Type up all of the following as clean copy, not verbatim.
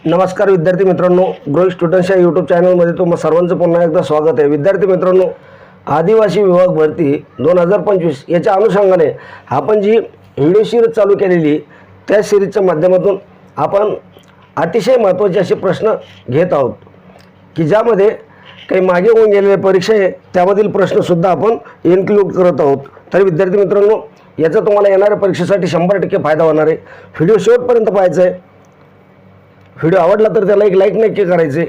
नमस्कार विद्यार्थी मित्रांनो, ग्रो स्टुडंट्स या यूट्यूब चॅनलमध्ये तुम्हा सर्वांचं पुन्हा एकदा स्वागत आहे। विद्यार्थी मित्रांनो, आदिवासी विभाग भरती 2025 याच्या अनुषंगाने आपण जी व्हिडिओ सिरीज चालू केलेली त्या सिरीजच्या माध्यमातून आपण अतिशय महत्त्वाचे असे प्रश्न घेत आहोत की ज्यामध्ये काही मागे होऊन गेलेले परीक्षा आहे त्यामधील प्रश्नसुद्धा आपण इन्क्लूड करत आहोत। तर विद्यार्थी मित्रांनो, याचा तुम्हाला येणाऱ्या परीक्षेसाठी 100% फायदा होणार आहे। व्हिडिओ शेवटपर्यंत पाहायचा आहे। व्हिडिओ आवडला तर त्याला एक लाईक नक्की करायचे।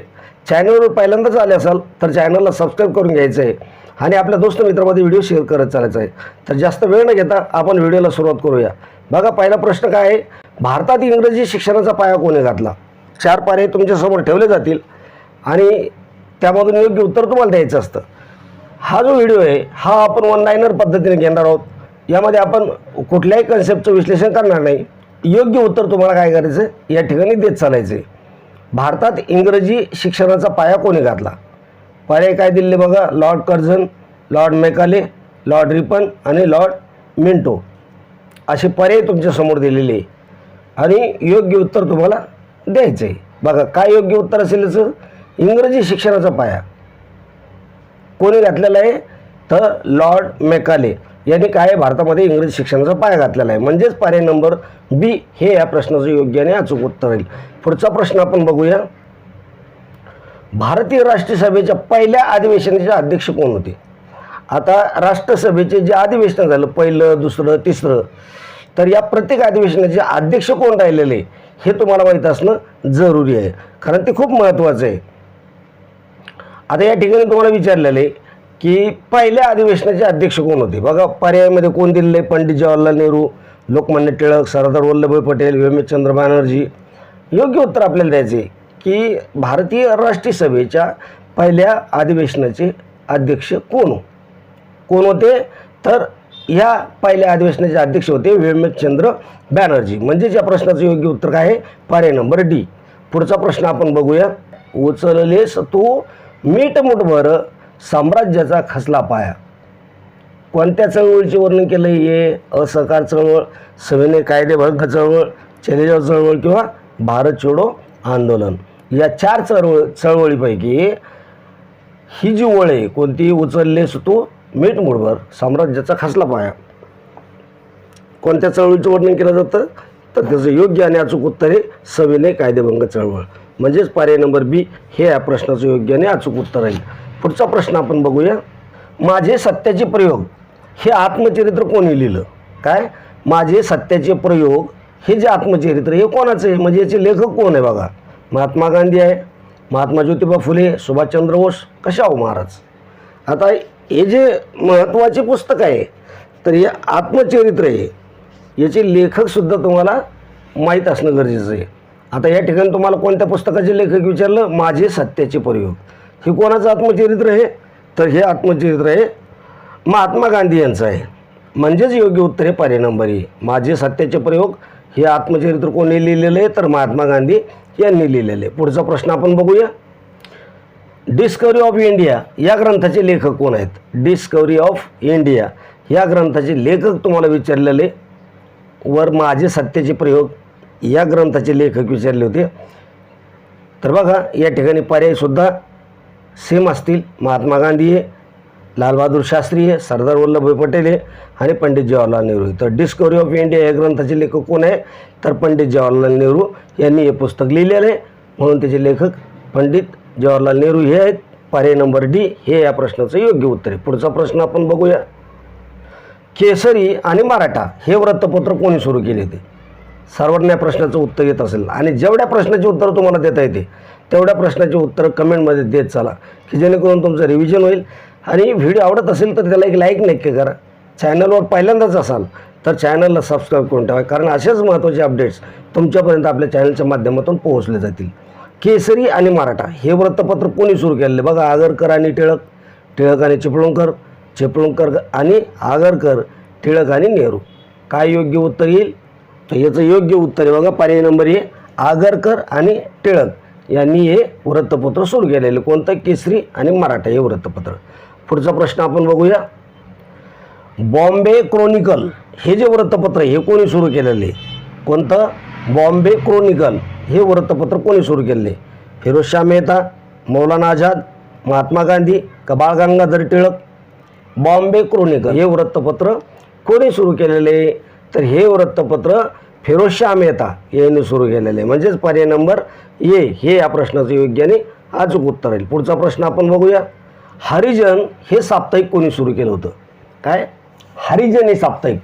चॅनलवर पहिल्यांदाच आले असाल तर चॅनलला सबस्क्राईब करून घ्यायचं आहे आणि आपल्या दोस्त मित्रांमध्ये व्हिडिओ शेअर करत चालायचं आहे। तर जास्त वेळ न घेता आपण व्हिडिओला सुरुवात करूया। बघा, पहिला प्रश्न काय आहे, भारतात इंग्रजी शिक्षणाचा पाया कोणी घातला? 4 पर्याय तुमच्यासमोर ठेवले जातील आणि त्यामधून योग्य उत्तर तुम्हाला द्यायचं असतं। हा जो व्हिडिओ आहे हा आपण वन लाइनर पद्धतीने घेणार आहोत। यामध्ये आपण कुठल्याही कन्सेप्टचं विश्लेषण करणार नाही। योग्य उत्तर तुम्हाला काय करायचं या ठिकाणी देत चालायचे। भारतात इंग्रजी शिक्षणाचा पाया कोणी घातला? पर्याय काय दिले बघा, Lord Curzon, Lord Macaulay, Lord Ripon आणि लॉर्ड मिंटो असे पर्याय तुमच्या समोर दिलेले आहे आणि योग्य उत्तर तुम्हाला द्यायचं आहे। बघा काय योग्य उत्तर असेल याचं, इंग्रजी शिक्षणाचा पाया कोणी घातलेला आहे तर लॉर्ड मेकाले यांनी काय भारतामध्ये इंग्रजी शिक्षणाचा पाया घातलेला आहे। म्हणजेच पर्याय नंबर बी हे या प्रश्नाचं योग्य आणि अचूक उत्तर राहील। पुढचा प्रश्न आपण बघूया, भारतीय राष्ट्रीय सभेच्या पहिल्या अधिवेशनाचे अध्यक्ष कोण होते? आता राष्ट्रसभेचे जे अधिवेशन झालं पहिलं, दुसरं, तिसरं, तर या प्रत्येक अधिवेशनाचे अध्यक्ष कोण राहिलेले हे तुम्हाला माहीत असणं जरुरी आहे, कारण ते खूप महत्त्वाचं आहे। आता या ठिकाणी तुम्हाला विचारलेले की पहिल्या अधिवेशनाचे अध्यक्ष कोण होते? बघा पर्यायामध्ये कोण दिलेले, पंडित जवाहरलाल नेहरू, लोकमान्य टिळक, सरदार वल्लभभाई पटेल, व्योमचंद्र बॅनर्जी। योग्य उत्तर आपल्याला द्यायचे की भारतीय राष्ट्रीय सभेच्या पहिल्या अधिवेशनाचे अध्यक्ष कोण होते? तर ह्या पहिल्या अधिवेशनाचे अध्यक्ष होते व्योमचंद्र बॅनर्जी। म्हणजेच या प्रश्नाचं योग्य उत्तर काय आहे? पर्याय नंबर डी। पुढचा प्रश्न आपण बघूया, उचललेस तू मीठ मुठभर साम्राज्याचा खचला पाया कोणत्या चळवळीचे वर्णन केलं आहे? असहकार चळवळ, सविनय कायदेभंग चळवळ, चलेजाव चळवळ किंवा भारत छोडो आंदोलन। या 4 चळवळीपैकी ही जी ओळ आहे कोणती, उचललेस तू मीठ मुठभर साम्राज्याचा खचला पाया, कोणत्या चळवळीचं वर्णन केलं जातं? तर त्याचं योग्य आणि अचूक उत्तर आहे सविनय कायदेभंग चळवळ। म्हणजेच पर्याय नंबर बी हे या प्रश्नाचं योग्य आणि अचूक उत्तर आहे। पुढचा प्रश्न आपण बघूया, माझे सत्याचे प्रयोग हे आत्मचरित्र कोणी लिहिलं? काय, माझे सत्याचे प्रयोग हे जे आत्मचरित्र हे कोणाचं आहे? म्हणजे याचे लेखक कोण आहे? बघा, महात्मा गांधी आहे, महात्मा ज्योतिबा फुले, सुभाषचंद्र बोस का शाहू महाराज? आता हे जे महत्त्वाचे पुस्तक आहे तर हे आत्मचरित्र आहे, याचे लेखकसुद्धा तुम्हाला माहीत असणं गरजेचं आहे। आता या ठिकाणी तुम्हाला कोणत्या पुस्तकाचे लेखक विचारलं, माझे सत्याचे प्रयोग, हे कोणाचं आत्मचरित्र आहे? तर हे आत्मचरित्र आहे महात्मा गांधी यांचं आहे। म्हणजेच योग्य उत्तर आहे पर्याय नंबर ए, माझे सत्याचे प्रयोग हे आत्मचरित्र कोणी लिहिलेलं आहे? तर महात्मा गांधी यांनी लिहिलेलं आहे। पुढचा प्रश्न आपण बघूया, डिस्कवरी ऑफ इंडिया या ग्रंथाचे लेखक कोण आहेत? डिस्कवरी ऑफ इंडिया या ग्रंथाचे लेखक तुम्हाला विचारलेले वर माझे सत्याचे प्रयोग या ग्रंथाचे लेखक विचारले होते। तर बघा या ठिकाणी पर्यायसुद्धा सेम असतील, महात्मा गांधी आहे, लालबहादूर शास्त्री आहे, सरदार वल्लभभाई पटेल आहे आणि पंडित जवाहरलाल नेहरू आहे। तर डिस्कवरी ऑफ इंडिया या ग्रंथाचे लेखक कोण आहे? तर पंडित जवाहरलाल नेहरू यांनी हे पुस्तक लिहिलेलं आहे, म्हणून त्याचे लेखक पंडित जवाहरलाल नेहरू हे आहेत। पर्याय नंबर डी हे या प्रश्नाचं योग्य उत्तर आहे। पुढचा प्रश्न आपण बघूया, केसरी आणि मराठा हे वृत्तपत्र कोणी सुरू केले होते? सर्वांना या प्रश्नाचं उत्तर येत असेल आणि जेवढ्या प्रश्नाचे उत्तर तुम्हाला देता येते तेवढ्या प्रश्नाचे उत्तर कमेंटमध्ये देत चला की जेणेकरून तुमचं रिव्हिजन होईल। आणि व्हिडिओ आवडत असेल तर त्याला एक लाईक नक्की करा। चॅनलवर पहिल्यांदाच असाल तर चॅनलला सबस्क्राईब करून ठेवा, कारण असेच महत्त्वाचे अपडेट्स तुमच्यापर्यंत आपल्या चॅनलच्या माध्यमातून पोहोचले जातील। केसरी आणि मराठा हे वृत्तपत्र कोणी सुरू केलेले? बघा, आगरकर आणि टिळक, टिळक आणि चिपळूणकर, चिपळूणकर आणि आगरकर, टिळक आणि नेहरू। काय योग्य उत्तर येईल? तर याचं योग्य उत्तर आहे बघा पर्याय नंबर ए, आगरकर आणि टिळक यांनी हे वृत्तपत्र सुरू केलेले। कोणतं? केसरी आणि मराठा हे वृत्तपत्र। पुढचा प्रश्न आपण बघूया, बॉम्बे क्रॉनिकल हे जे वृत्तपत्र हे कोणी सुरू केलेले? कोणतं? बॉम्बे क्रोनिकल हे वृत्तपत्र कोणी सुरू केले? फिरोजशाह मेहता, मौलाना आझाद, महात्मा गांधी का बाळ गंगाधर टिळक? बॉम्बे क्रोनिकल हे वृत्तपत्र कोणी सुरू केलेले? तर हे वृत्तपत्र फिरोजशाह मेहता यांनी सुरू केलेले, म्हणजेच पर्याय नंबर ए हे या प्रश्नाचं योग्य आणि अचूक उत्तर राहील. पुढचा प्रश्न आपण बघूया. हरिजन हे साप्ताहिक कोणी सुरू केलं होतं? काय हरिजन हे साप्ताहिक?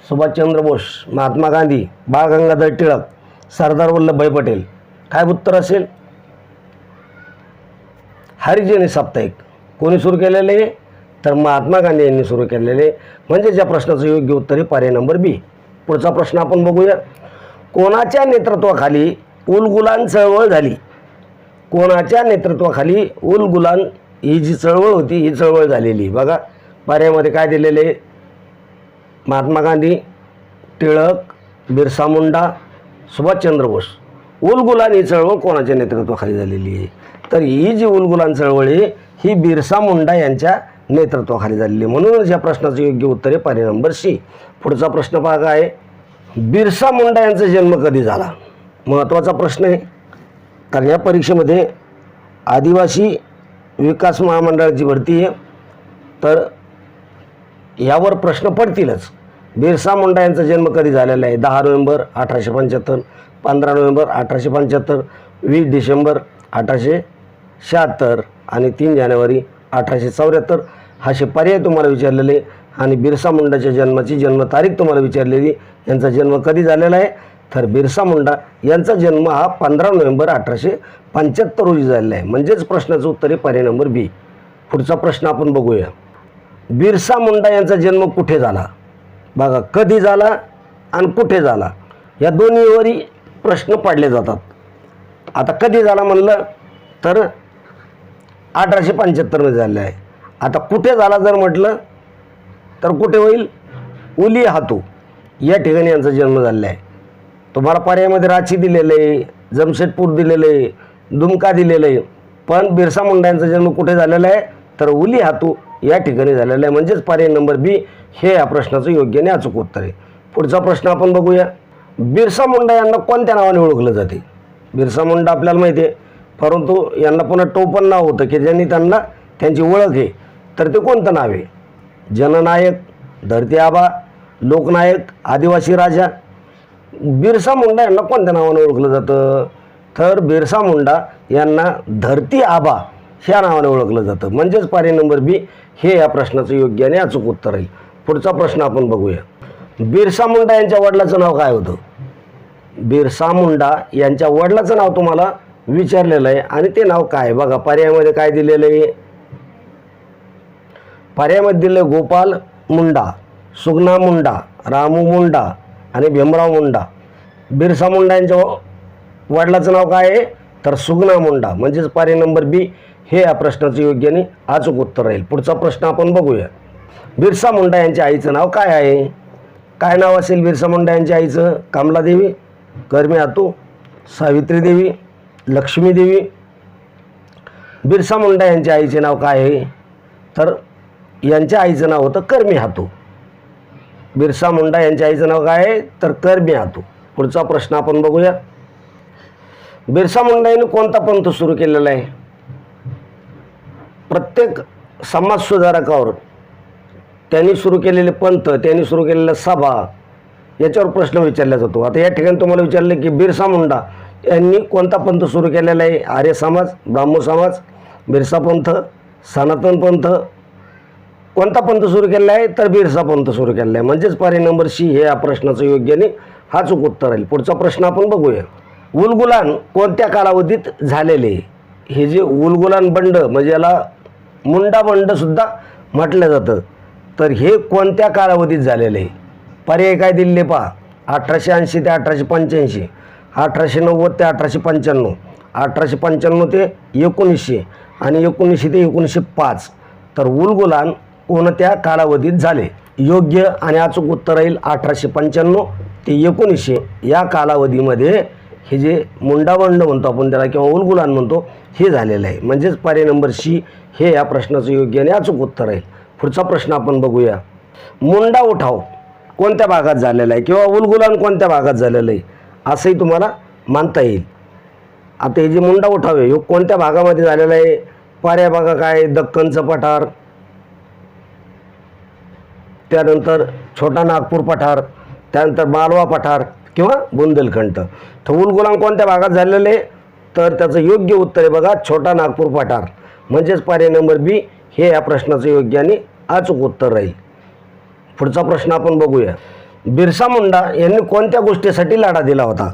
सुभाषचंद्र बोस, महात्मा गांधी, बाळ गंगाधर टिळक, सरदार वल्लभभाई पटेल? काय उत्तर असेल? हरिजन हे साप्ताहिक कोणी सुरू केलेले? तर महात्मा गांधी यांनी सुरू केलेले, म्हणजे या प्रश्नाचं योग्य उत्तर हे पर्याय नंबर बी. पुढचा प्रश्न आपण बघूया. कोणाच्या नेतृत्वाखाली उलगुलान चळवळ झाली? कोणाच्या नेतृत्वाखाली उलगुलान ही जी चळवळ होती ही चळवळ झालेली? बघा पर्यायामध्ये काय दिलेले? महात्मा गांधी, टिळक, बिरसा मुंडा, सुभाषचंद्र बोस. उलगुलान ही चळवळ कोणाच्या नेतृत्वाखाली झालेली आहे? तर ही जी उलगुलान चळवळ आहे ही बिरसा मुंडा यांच्या नेतृत्वाखाली झालेली, म्हणूनच या प्रश्नाचं योग्य उत्तर आहे पर्याय नंबर सी. पुढचा प्रश्न पहा काय आहे. बिरसा मुंडा यांचा जन्म कधी झाला? महत्त्वाचा प्रश्न आहे, कारण या परीक्षेमध्ये आदिवासी विकास महामंडळाची भरती आहे, तर यावर प्रश्न पडतीलच. बिरसा मुंडा यांचा जन्म कधी झालेला आहे? 10 नोव्हेंबर 1875, 15 नोव्हेंबर 1875, 20 डिसेंबर 1876 आणि 3 जानेवारी 1874 असे पर्याय तुम्हाला विचारलेले. आणि बिरसा मुंडाच्या जन्माची जन्मतारीख तुम्हाला विचारलेली. यांचा जन्म कधी झालेला आहे? तर बिरसा मुंडा यांचा जन्म हा 15 नोव्हेंबर 1875 रोजी झालेला आहे, म्हणजेच प्रश्नाचं उत्तर आहे पर्याय नंबर बी. पुढचा प्रश्न आपण बघूया. बिरसा मुंडा यांचा जन्म कुठे झाला? बघा कधी झाला आणि कुठे झाला या दोन्हीवरही प्रश्न पडले जातात. आता कधी झाला म्हणलं तर 1875 मध्ये झालेला आहे. आता कुठे झाला जर म्हटलं तर कुठे होईल? उली हातू या ठिकाणी यांचा जन्म झालेला आहे. तुम्हाला पर्यायामध्ये रांची दिलेलं आहे, जमशेदपूर दिलेलं आहे, दुमका दिलेलं आहे, पण बिरसा मुंडा यांचा जन्म कुठे झालेला आहे? तर उली हातू या ठिकाणी झालेला आहे, म्हणजेच पर्याय नंबर बी हे या प्रश्नाचं योग्य आणि अचूक उत्तर आहे. पुढचा प्रश्न आपण बघूया. बिरसा मुंडा यांना कोणत्या नावाने ओळखलं जाते? बिरसा मुंडा आपल्याला माहिती आहे, परंतु यांना पुन्हा टोपण नाव होतं की ज्यांनी त्यांना त्यांची ओळख आहे, तर ते कोणतं नाव आहे? जननायक, धरती आबा, लोकनायक, आदिवासी राजा. बिरसा मुंडा यांना कोणत्या नावाने ओळखलं जातं? तर बिरसा मुंडा यांना धरती आबा ह्या नावाने ओळखलं जातं, म्हणजेच पर्याय नंबर बी हे या प्रश्नाचं योग्य आणि अचूक उत्तर आहे. पुढचा प्रश्न आपण बघूया. बिरसा मुंडा यांच्या वडिलाचं नाव काय होतं? बिरसा मुंडा यांच्या वडिलाचं नाव तुम्हाला विचारलेलं आहे आणि ते नाव काय? बघा पर्यायामध्ये काय दिलेलं आहे? पर्यायामध्ये दिलं गोपाल मुंडा, सुगना मुंडा, रामू मुंडा आणि भीमराव मुंडा. बिरसा मुंडा यांच्या वडिलाचं नाव काय आहे? तर सुगना मुंडा, म्हणजेच पर्याय नंबर बी हे या प्रश्नाचं योग्य आणि अचूक उत्तर राहील. पुढचा प्रश्न आपण बघूया. बिरसा मुंडा यांच्या आईचं नाव काय आहे? काय नाव असेल बिरसा मुंडा यांच्या आईचं? कमलादेवी, कर्मी हातू, सावित्री देवी, लक्ष्मी देवी. बिरसा मुंडा यांच्या आईचे नाव काय आहे? तर यांच्या आईचं नाव होतं कर्मी हातू. बिरसा मुंडा यांच्या आईचं नाव काय आहे? तर कर्मी हातू. पुढचा प्रश्न आपण बघूया. बिरसा मुंडा यांनी कोणता पंथ सुरू केलेला आहे? प्रत्येक समाज सुधारकावर त्यांनी सुरू केलेले पंथ, त्यांनी सुरू केलेल्या सभा याच्यावर प्रश्न विचारला जातो. आता या ठिकाणी तुम्हाला विचारले की बिरसा मुंडा यांनी कोणता पंथ सुरू केलेला आहे? आर्य समाज, ब्राह्मो समाज, बिरसा पंथ, सनातन पंथ. कोणता पंथ सुरू केलेला आहे? तर बिरसा पंथ सुरू केलेला आहे, म्हणजेच पर्याय नंबर सी हे या प्रश्नाचं योग्य आणि अचूक उत्तर राहील. पुढचा प्रश्न आपण बघूया. उलगुलान कोणत्या कालावधीत झालेले? हे जे उलगुलान बंड म्हणजे याला मुंडा बंड सुद्धा म्हटलं जातं, तर हे कोणत्या कालावधीत झालेलं आहे? पर्याय काय दिलेले पहा. 1880 ते 1885, 1890 ते 1895, 1895 ते 1900 आणि 1900 ते 1905. तर उलगुलान कोणत्या कालावधीत झाले? योग्य आणि अचूक उत्तर राहील 1895 ते 1900 या कालावधीमध्ये हे जे मुंडाबंड म्हणतो आपण त्याला किंवा उलगुलान म्हणतो हे झालेलं आहे, म्हणजेच पर्याय नंबर सी हे या प्रश्नाचं योग्य आणि अचूक उत्तर आहे. पुढचा प्रश्न आपण बघूया. मुंडा उठाव कोणत्या भागात झालेला आहे किंवा उलगुलान कोणत्या भागात झालेलं आहे असंही तुम्हाला मानता येईल. आता हे जे मुंडा उठावे हे कोणत्या भागामध्ये झालेला आहे? पाऱ्या भागा काय, दक्खनचं पठार, त्यानंतर छोटा नागपूर पठार, त्यानंतर मालवा पठार किंवा बुंदेलखंड. तर उलगुलान कोणत्या भागात झालेलं आहे? तर त्याचं योग्य उत्तर आहे बघा छोटा नागपूर पठार, म्हणजेच पर्याय नंबर बी हे या प्रश्नाचं योग्य आणि अचूक उत्तर राहील. पुढचा प्रश्न आपण बघूया. बिरसा मुंडा यांनी कोणत्या गोष्टीसाठी लढा दिला होता?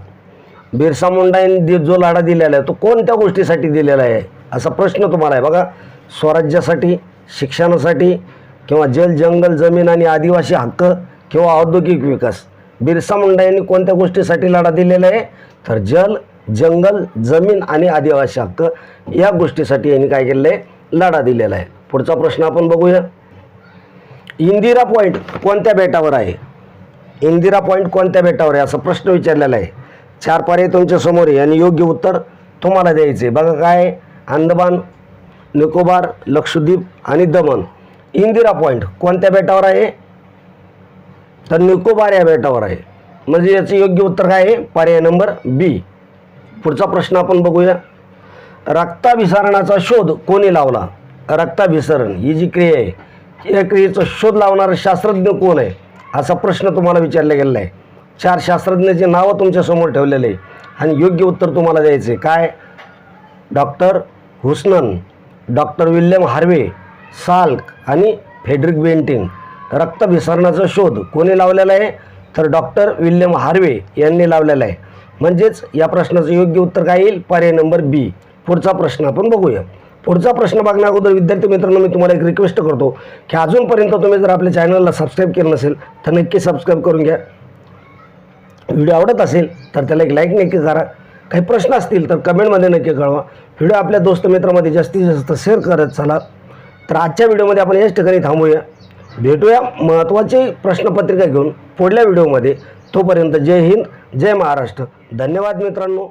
बिरसा मुंडा यांनी जो लढा दिलेला आहे तो कोणत्या गोष्टीसाठी दिलेला आहे असा प्रश्न तुम्हाला आहे बघा. स्वराज्यासाठी, शिक्षणासाठी किंवा जल, जंगल, जमीन आणि आदिवासी हक्क किंवा औद्योगिक विकास. बिरसा मुंडा यांनी कोणत्या गोष्टीसाठी लढा दिलेला आहे? तर जल, जंगल, जमीन आणि आदिवासी हक्क या गोष्टीसाठी यांनी काय केलेलं आहे? लढा दिलेला आहे. पुढचा प्रश्न आपण बघूया. इंदिरा पॉईंट कोणत्या बेटावर आहे? इंदिरा पॉईंट कोणत्या बेटावर आहे असा प्रश्न विचारलेला आहे. 4 पर्याय तुमच्या समोर आहे आणि योग्य उत्तर तुम्हाला द्यायचे. बघा काय, अंदमान, निकोबार, लक्षद्वीप आणि दमन. इंदिरा पॉईंट कोणत्या बेटावर आहे? तर निकोबार या बेटावर आहे. म्हणजे याचं योग्य उत्तर काय आहे? पर्याय नंबर बी. पुढचा प्रश्न आपण बघूया. रक्ताभिसरणाचा शोध कोणी लावला? रक्ताभिसरण ही जी क्रिया आहे या क्रियेचा शोध लावणारा शास्त्रज्ञ कोण आहे असा प्रश्न तुम्हाला विचारला गेलेला आहे. 4 शास्त्रज्ञांची नावं तुमच्यासमोर ठेवलेले आहे आणि योग्य उत्तर तुम्हाला द्यायचे. काय? डॉक्टर हुसनन, डॉक्टर विल्यम हार्वे, साल्क आणि फ्रेडरिक बेंटिंग. रक्ताभिसरणाचा शोध कोणी लावलेला आहे? तर डॉक्टर विल्यम हार्वे यांनी लावलेला आहे. म्हणजेच या प्रश्नाचं योग्य उत्तर काय येईल? पर्याय नंबर बी. पुढचा प्रश्न आपण बघूया. पुढचा प्रश्न बघण्या अगोदर विद्यार्थी मित्रांनो मी तुम्हाला एक रिक्वेस्ट करतो की अजूनपर्यंत तुम्ही जर आपल्या चॅनलला सबस्क्राईब केलं नसेल तर नक्की सबस्क्राईब करून घ्या. व्हिडिओ आवडत असेल तर त्याला एक लाईक नक्की करा. काही प्रश्न असतील तर कमेंटमध्ये नक्की कळवा. व्हिडिओ आपल्या दोस्त मित्रांमध्ये जास्तीत जास्त शेअर करत चला. तर आजच्या व्हिडिओमध्ये आपण याच ठिकाणी थांबूया. भेटूया महत्त्वाची प्रश्नपत्रिका घेऊन पुढल्या व्हिडिओमध्ये. तोपर्यंत जय हिंद, जय महाराष्ट्र. धन्यवाद मित्रांनो.